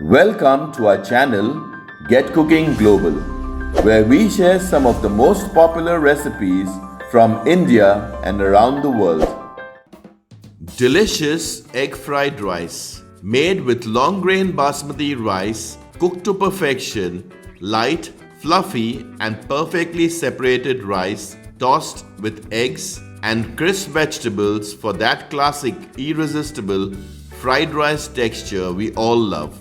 Welcome to our channel Get Cooking Global, where we share some of the most popular recipes from India and around the world. Delicious egg fried rice, made with long grain basmati rice, cooked to perfection, light, fluffy, and perfectly separated rice, tossed with eggs and crisp vegetables for that classic, irresistible fried rice texture we all love.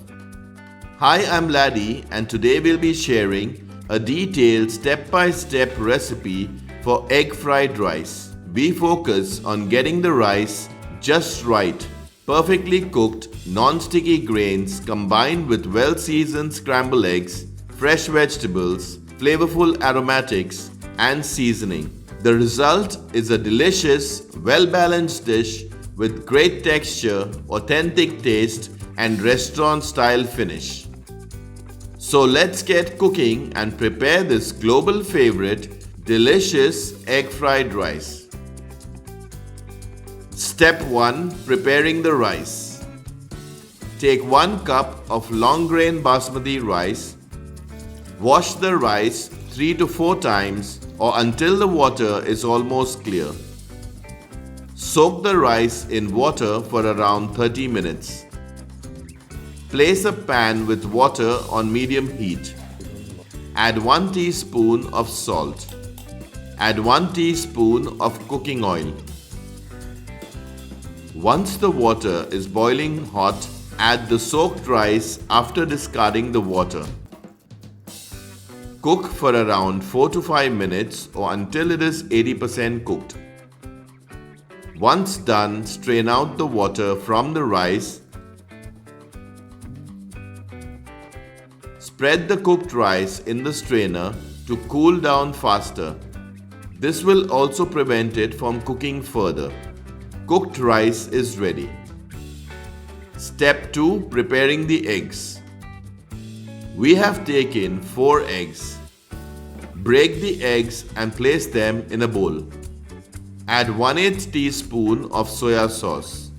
Hi, I'm Laddie, and today we'll be sharing a detailed step-by-step recipe for egg fried rice. We focus on getting the rice just right, perfectly cooked, non-sticky grains combined with well-seasoned scrambled eggs, fresh vegetables, flavorful aromatics, and seasoning. The result is a delicious, well-balanced dish with great texture, authentic taste, and restaurant-style finish. So let's get cooking and prepare this global favorite, delicious egg fried rice. Step 1. Preparing the rice. Take 1 cup of long grain basmati rice. Wash the rice 3 to 4 times or until the water is almost clear. Soak the rice in water for around 30 minutes. Place a pan with water on medium heat. Add 1 teaspoon of salt. Add 1 teaspoon of cooking oil. Once the water is boiling hot, add the soaked rice after discarding the water. Cook for around 4 to 5 minutes or until it is 80% cooked. Once done, strain out the water from the rice. Spread the cooked rice in the strainer to cool down faster. This will also prevent it from cooking further. Cooked rice is ready. Step 2. Preparing the eggs. We have taken 4 eggs. Break the eggs and place them in a bowl. Add 1/8 teaspoon of soya sauce.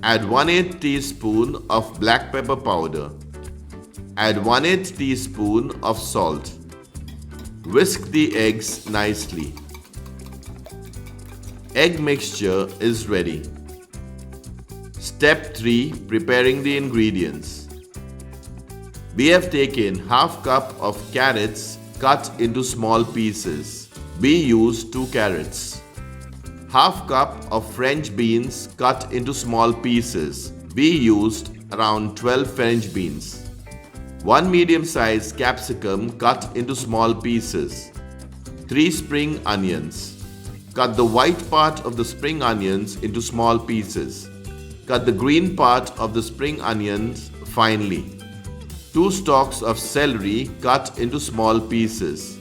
Add 1/8 teaspoon of black pepper powder. Add 1/8 teaspoon of salt. Whisk the eggs nicely. Egg mixture is ready. Step 3. Preparing the ingredients. We have taken half cup of carrots cut into small pieces. We use 2 carrots. Half cup of French beans cut into small pieces. We used around 12 French beans. 1 medium-sized capsicum cut into small pieces. 3 spring onions. Cut the white part of the spring onions into small pieces. Cut the green part of the spring onions finely. 2 stalks of celery cut into small pieces.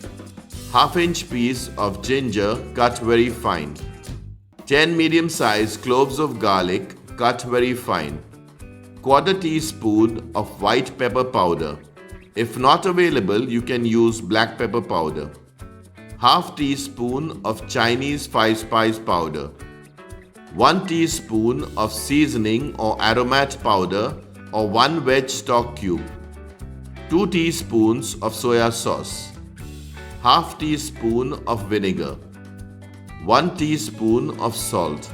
Half-inch piece of ginger cut very fine. 10 medium-sized cloves of garlic cut very fine. 1/4 teaspoon of white pepper powder. If not available, you can use black pepper powder. Half teaspoon of Chinese 5-spice powder. 1 teaspoon of seasoning or aromat powder or 1 veg stock cube. 2 teaspoons of soya sauce. Half teaspoon of vinegar. 1 teaspoon of salt.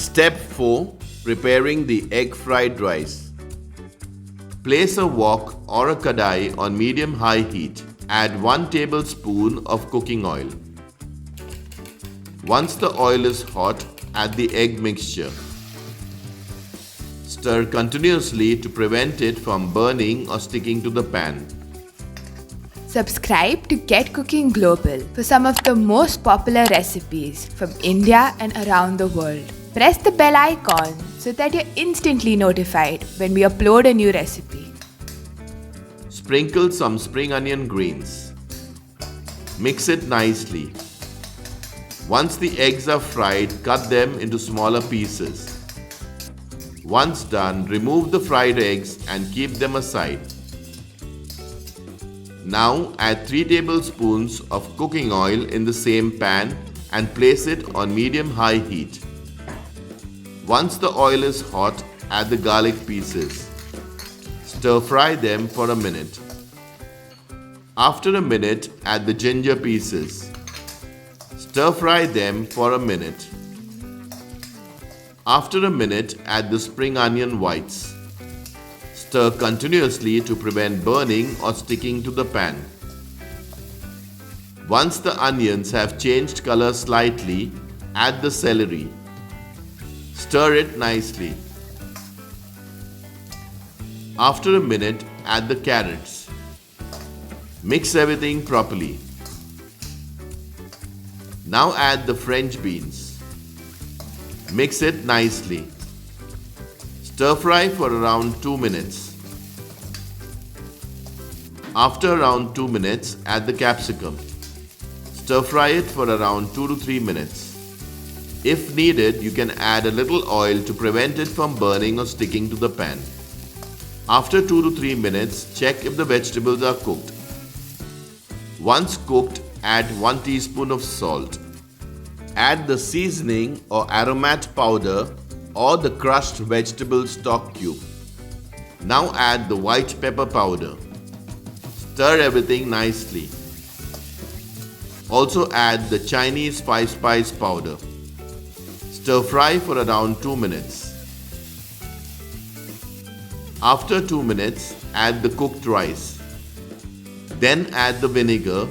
Step 4. Preparing the egg fried rice. Place a wok or a kadai on medium-high heat. Add 1 tablespoon of cooking oil. Once the oil is hot, add the egg mixture. Stir continuously to prevent it from burning or sticking to the pan. Subscribe to Get Cooking Global for some of the most popular recipes from India and around the world. Press the bell icon so that you're instantly notified when we upload a new recipe. Sprinkle some spring onion greens. Mix it nicely. Once the eggs are fried, cut them into smaller pieces. Once done, remove the fried eggs and keep them aside. Now add 3 tablespoons of cooking oil in the same pan and place it on medium-high heat. Once the oil is hot, add the garlic pieces. Stir fry them for a minute. After a minute, add the ginger pieces. Stir fry them for a minute. After a minute, add the spring onion whites. Stir continuously to prevent burning or sticking to the pan. Once the onions have changed color slightly, add the celery. Stir it nicely. After a minute, add the carrots. Mix everything properly. Now add the French beans. Mix it nicely. Stir fry for around 2 minutes. After around 2 minutes, add the capsicum. Stir fry it for around 2 to 3 minutes. If needed, you can add a little oil to prevent it from burning or sticking to the pan. After 2 to 3 minutes, check if the vegetables are cooked. Once cooked, add 1 teaspoon of salt. Add the seasoning or aromat powder or the crushed vegetable stock cube. Now add the white pepper powder. Stir everything nicely. Also add the Chinese 5-spice powder. Stir fry for around 2 minutes. After 2 minutes, add the cooked rice. Then add the vinegar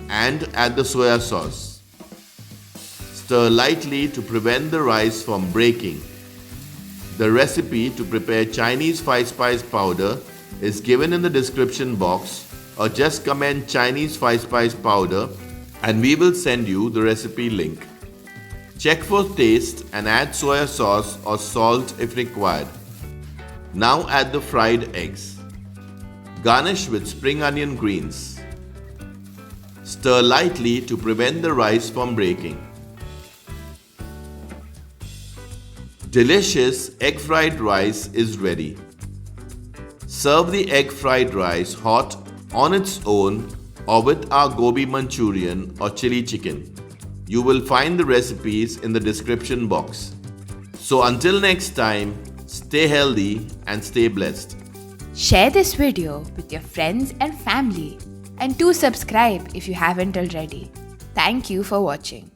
and add the soya sauce. Stir lightly to prevent the rice from breaking. The recipe to prepare Chinese 5-spice powder is given in the description box, or just comment Chinese 5-spice powder and we will send you the recipe link. Check for taste and add soya sauce or salt if required. Now add the fried eggs. Garnish with spring onion greens. Stir lightly to prevent the rice from breaking. Delicious egg fried rice is ready. Serve the egg fried rice hot on its own or with our Gobi Manchurian or Chilli Chicken. You will find the recipes in the description box. So until next time, stay healthy and stay blessed. Share this video with your friends and family, and do subscribe if you haven't already. Thank you for watching.